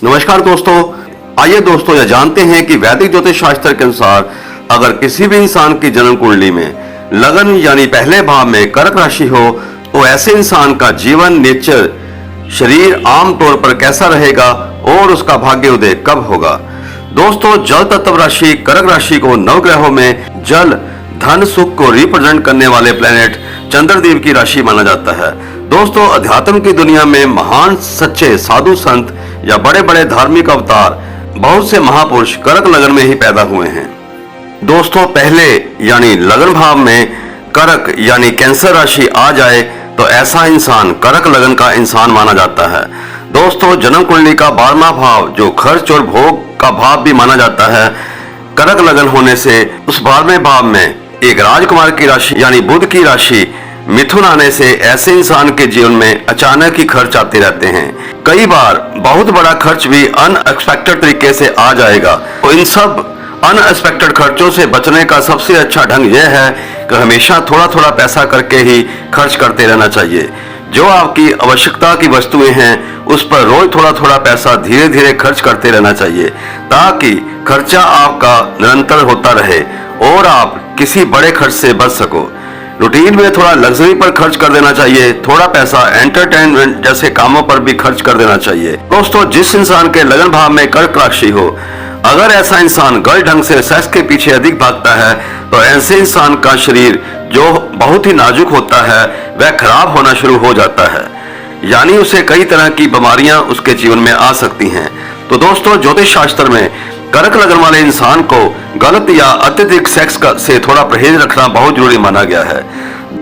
नमस्कार दोस्तों, आइए दोस्तों यह जानते हैं कि वैदिक ज्योतिष शास्त्र के अनुसार अगर किसी भी इंसान की जन्म कुंडली में लगन यानी पहले भाव में कर्क राशि हो तो ऐसे इंसान का जीवन, नेचर, शरीर आमतौर पर कैसा रहेगा और उसका भाग्योदय कब होगा। दोस्तों, जल तत्व राशि कर्क राशि को नवग्रहों में जल, धन, सुख को रिप्रेजेंट करने वाले प्लेनेट चंद्रदेव की राशि माना जाता है। दोस्तों, अध्यात्म की दुनिया में महान सच्चे साधु संत या बड़े बड़े धार्मिक अवतार, बहुत से महापुरुष कर्क लगन में ही पैदा हुए हैं। दोस्तों, पहले यानी लगन भाव में कर्क यानी कैंसर राशि आ जाए तो ऐसा इंसान कर्क लगन का इंसान माना जाता है। दोस्तों, जन्म कुंडली का 12वां भाव जो खर्च और भोग का भाव भी माना जाता है, कर्क लगन होने से उस 12वें भाव में एक राजकुमार की राशि यानी बुध की राशि मिथुन आने से ऐसे इंसान के जीवन में अचानक ही खर्च आते रहते हैं। कई बार बहुत बड़ा खर्च भी अनएक्सपेक्टेड तरीके से आ जाएगा। तो इन सब अनएक्सपेक्टेड खर्चों से बचने का सबसे अच्छा ढंग यह है कि हमेशा थोड़ा थोड़ा पैसा करके ही खर्च करते रहना चाहिए। जो आपकी आवश्यकता की वस्तुएं हैं उस पर रोज थोड़ा थोड़ा पैसा धीरे धीरे खर्च करते रहना चाहिए ताकि खर्चा आपका निरंतर होता रहे और आप किसी बड़े खर्च से बच सको। रूटीन में थोड़ा लग्जरी पर खर्च कर देना चाहिए, थोड़ा पैसा एंटरटेनमेंट जैसे कामों पर भी खर्च कर देना चाहिए। दोस्तों, जिस इंसान के लगन भाव में कर्क राशि हो, अगर ऐसा इंसान गलत ढंग से सेक्स के पीछे अधिक भागता है तो ऐसे इंसान का शरीर जो बहुत ही नाजुक होता है वह खराब होना शुरू हो जाता है, यानी उसे कई तरह की बीमारियां उसके जीवन में आ सकती हैं। तो दोस्तों, ज्योतिष शास्त्र में कर्क लगन वाले इंसान को गलत या अत्यधिक सेक्स से थोड़ा परहेज रखना बहुत जरूरी माना गया है।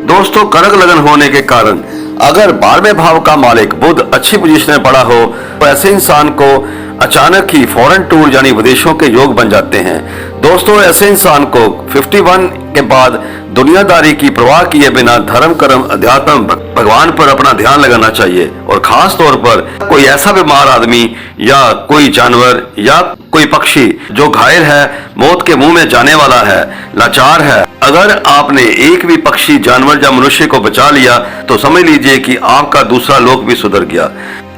दोस्तों, कर्क लगन होने के कारण अगर 12वें भाव का मालिक बुध अच्छी पोजीशन में पड़ा हो तो ऐसे इंसान को अचानक ही फॉरेन टूर यानी विदेशों के योग बन जाते हैं। दोस्तों, ऐसे इंसान को 51 के बाद दुनियादारी की परवाह किए बिना धर्म, कर्म, अध्यात्म, भगवान पर अपना ध्यान लगाना चाहिए और खास तौर पर कोई ऐसा बीमार आदमी या कोई जानवर या कोई पक्षी जो घायल है, मौत के मुंह में जाने वाला है, लाचार है, अगर आपने एक भी पक्षी, जानवर या मनुष्य को बचा लिया तो समझ लीजिए कि आपका दूसरा लोक भी सुधर गया।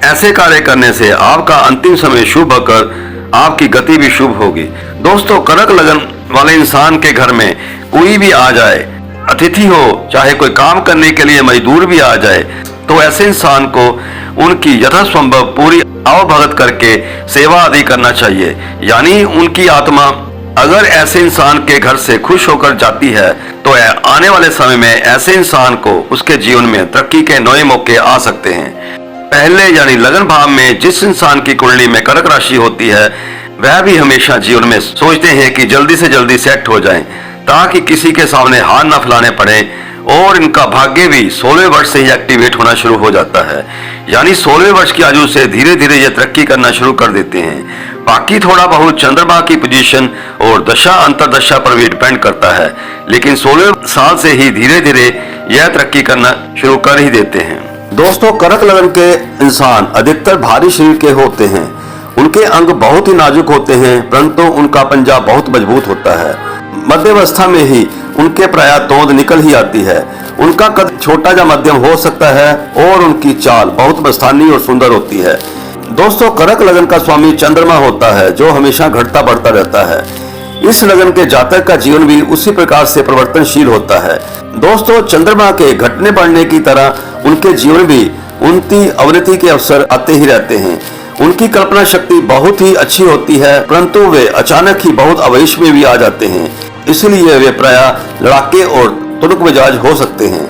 ऐसे कार्य करने से आपका अंतिम समय शुभ होकर आपकी गति भी शुभ होगी। दोस्तों, कर्क लगन वाले इंसान के घर में कोई भी आ जाए, अतिथि हो, चाहे कोई काम करने के लिए मजदूर भी आ जाए, तो ऐसे इंसान को उनकी यथासंभव पूरी आवभगत करके सेवा आदि करना चाहिए। यानी उनकी आत्मा अगर ऐसे इंसान के घर से खुश होकर जाती है तो आने वाले समय में ऐसे इंसान को उसके जीवन में तरक्की के नए मौके आ सकते हैं। पहले यानी लगन भाव में जिस इंसान की कुंडली में कर्क राशि होती है वह भी हमेशा जीवन में सोचते हैं कि जल्दी से जल्दी सेट हो जाएं ताकि किसी के सामने हाथ न फैलाने पड़े और इनका भाग्य भी 16वें वर्ष से ही एक्टिवेट होना शुरू हो जाता है। यानी 16वें वर्ष की आयु से धीरे धीरे ये तरक्की करना शुरू कर देते हैं। बाकी थोड़ा बहुत चंद्रमा की पोजीशन और दशा अंतरदशा पर भी डिपेंड करता है, लेकिन 16वें साल से ही धीरे धीरे यह तरक्की करना शुरू कर ही देते हैं। दोस्तों, कर्क लगन के इंसान अधिकतर भारी शरीर के होते हैं। उनके अंग बहुत ही नाजुक होते हैं परंतु उनका पंजा बहुत मजबूत होता है। मध्यावस्था में ही उनके प्राय तोंद निकल ही आती है। उनका कद छोटा या मध्यम हो सकता है और उनकी चाल बहुत मस्तानी और सुंदर होती है। दोस्तों, कर्क लगन का स्वामी चंद्रमा होता है जो हमेशा घटता बढ़ता रहता है। इस लगन के जातक का जीवन भी उसी प्रकार से परिवर्तनशील होता है। दोस्तों, चंद्रमा के घटने बढ़ने की तरह उनके जीवन भी उन्नति अवनति के अवसर आते ही रहते हैं। उनकी कल्पना शक्ति बहुत ही अच्छी होती है परंतु वे अचानक ही बहुत आवेश में भी आ जाते हैं, इसलिए वे प्राय लड़ाके और तुनक मिजाज हो सकते हैं।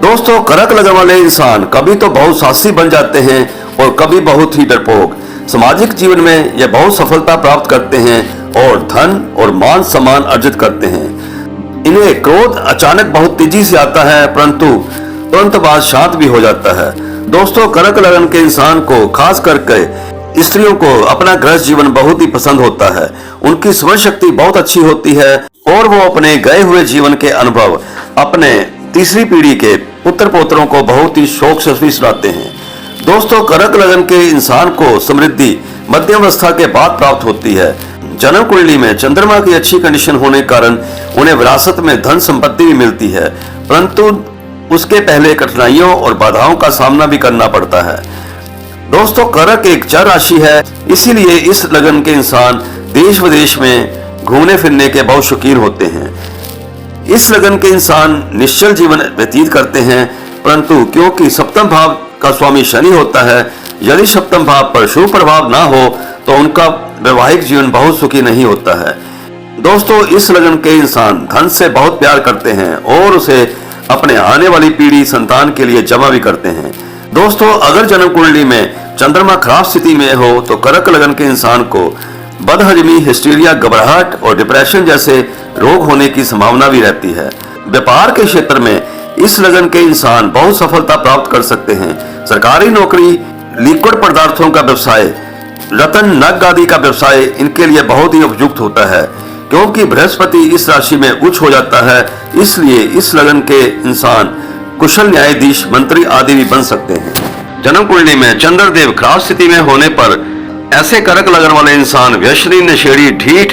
दोस्तों, कर्क लगन वाले इंसान कभी तो बहुत साहसी बन जाते हैं और कभी बहुत ही डरपोक। सामाजिक जीवन में ये बहुत सफलता प्राप्त करते हैं और धन और मान सम्मान अर्जित करते हैं। इन्हें क्रोध अचानक बहुत तेजी से आता है परंतु तुरंत बाद शांत भी हो जाता है। दोस्तों, कर्क लगन के इंसान को खास करके स्त्रियों को अपना गृहस्थ जीवन बहुत ही पसंद होता है। उनकी समझ शक्ति बहुत अच्छी होती है और वो अपने गए हुए जीवन के अनुभव अपने तीसरी पीढ़ी के पुत्र पोत्रों को बहुत ही शौक से भी सुनाते हैं। दोस्तों, कर्क लगन के इंसान को समृद्धि मध्यम अवस्था के बाद प्राप्त होती है। जन्म कुंडली में चंद्रमा की अच्छी कंडीशन होने के कारण उन्हें विरासत में धन संपत्ति भी मिलती है परंतु उसके पहले कठिनाइयों और बाधाओं का सामना भी करना पड़ता है। दोस्तों कर्क एक जल राशि है, इसीलिए इस लगन के इंसान देश विदेश में घूमने फिरने के बहुत शौकीन होते हैं। इस लगन के इंसान निश्चल जीवन व्यतीत करते हैं, परंतु क्योंकि सप्तम भाव का स्वामी शनि होता है, यदि सप्तम भाव पर शुभ प्रभाव ना हो तो उनका वैवाहिक जीवन बहुत सुखी नहीं होता है। दोस्तों इस लगन के इंसान धन से बहुत प्यार करते हैं और उसे अपने आने वाली पीढ़ी संतान के लिए जमा भी करते हैं। दोस्तों अगर जन्म कुंडली में चंद्रमा खराब स्थिति में हो तो कर्क लगन के इंसान को बदहजमी, हिस्टीरिया, घबराहट और डिप्रेशन जैसे रोग होने की संभावना भी रहती है। व्यापार के क्षेत्र में इस लगन के इंसान बहुत सफलता प्राप्त कर सकते हैं। सरकारी नौकरी, लिक्विड पदार्थों का व्यवसाय, रतन नग आदि का व्यवसाय इनके लिए बहुत ही उपयुक्त होता है, क्योंकि बृहस्पति इस राशि में उच्च हो जाता है। इसलिए इस लगन के इंसान कुशल न्यायाधीश, मंत्री आदि भी बन सकते हैं। जन्म कुंडली में चंद्रदेव खराब स्थिति में होने पर ऐसे कर्क लगन वाले इंसान व्यसनी, नशेड़ी, ढीठ,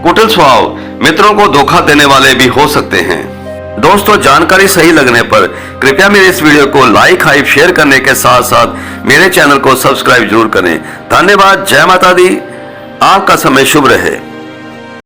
कुटिल स्वभाव, मित्रों को धोखा देने वाले भी हो सकते हैं। दोस्तों जानकारी सही लगने पर कृपया मेरे इस वीडियो को लाइक, हाइप, शेयर करने के साथ साथ मेरे चैनल को सब्सक्राइब जरूर करें। धन्यवाद। जय माता दी। आपका समय शुभ रहे।